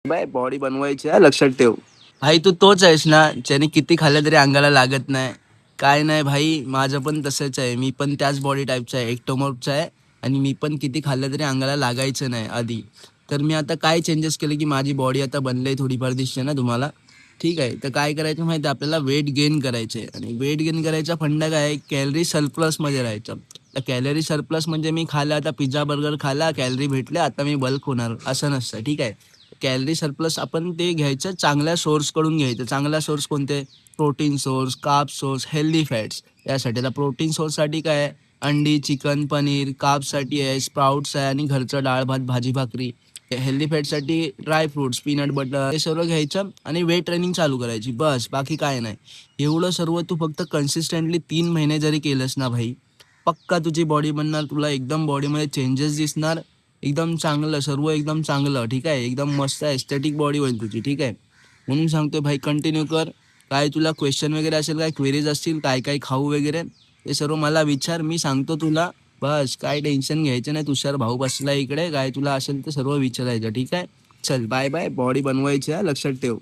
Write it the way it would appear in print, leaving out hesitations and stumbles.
By body बनवायची आहे, लक्षात ठेव. भाई तू तोच आहेस ना ज्याने किती खाल्लं तरी अंगाला लागत नाही. काय नाही भाई, माझं पण तसंच आहे. मी पण त्याच बॉडी टाईपचा आहे, एक्टोमॉर्फचा आहे. आणि मी पण किती खाल्लं तरी अंगाला लागायचं नाही आधी. तर मी आता काय चेंजेस केले की माझी बॉडी आता बनली थोडीफार दिसते ना तुम्हाला. ठीक आहे, तर काय करायचं माहिती आहे, आपल्याला वेट गेन करायचे आणि वेट गेन करायचा फंडा काय आहे, कॅलरी सरप्लसमध्ये राहायचं. तर कॅलरी सरप्लस म्हणजे मी खाल्ला, आता पिझ्झा बर्गर खाल्ला, कॅलरी भेटले, आता मी बल्क होणार असं नसतं. ठीक आहे, कॅलरी सरप्लस आपण ते घ्यायचं चांगल्या सोर्सकडून घ्यायचं. चांगला सोर्स कोणते? प्रोटीन सोर्स, कार्ब सोर्स, हेल्दी फॅट्स. यासाठी आता प्रोटीन सोर्ससाठी काय आहे, अंडी, चिकन, पनीर. कार्बसाठी आहे, स्प्राउट्स आहे आणि घरचं डाळ भात भाजी भाकरी. हेल्दी फॅटसाठी ड्राय फ्रुट्स, पीनट बटर हे सर्व घ्यायचं आणि वेट ट्रेनिंग चालू करायची, बस बाकी काय नाही. एवढं सर्व तू फक्त कन्सिस्टंटली 3 महिने जरी केलंस ना भाई, पक्का तुझी बॉडी बनणार. तुला एकदम बॉडीमध्ये चेंजेस दिसणार. एकदम चांगलं सर्व, एकदम चांगलं. ठीक आहे, एकदम मस्त एस्थेटिक बॉडी होईल तुझी. ठीक आहे, म्हणून सांगतोय भाई कंटिन्यू कर. काय तुला क्वेश्चन वगैरे असेल, काय क्वेरीज असतील, काय काय खाऊ वगैरे, ते सर्व मला विचार, मी सांगतो तुला. बस काय टेन्शन घ्यायचं नाही. तुषार भाऊ बसला इकडे, काय तुला असेल तर सर्व विचारायचं. ठीक आहे, चल बाय बाय. बॉडी बनवायची आहे, लक्षात ठेव.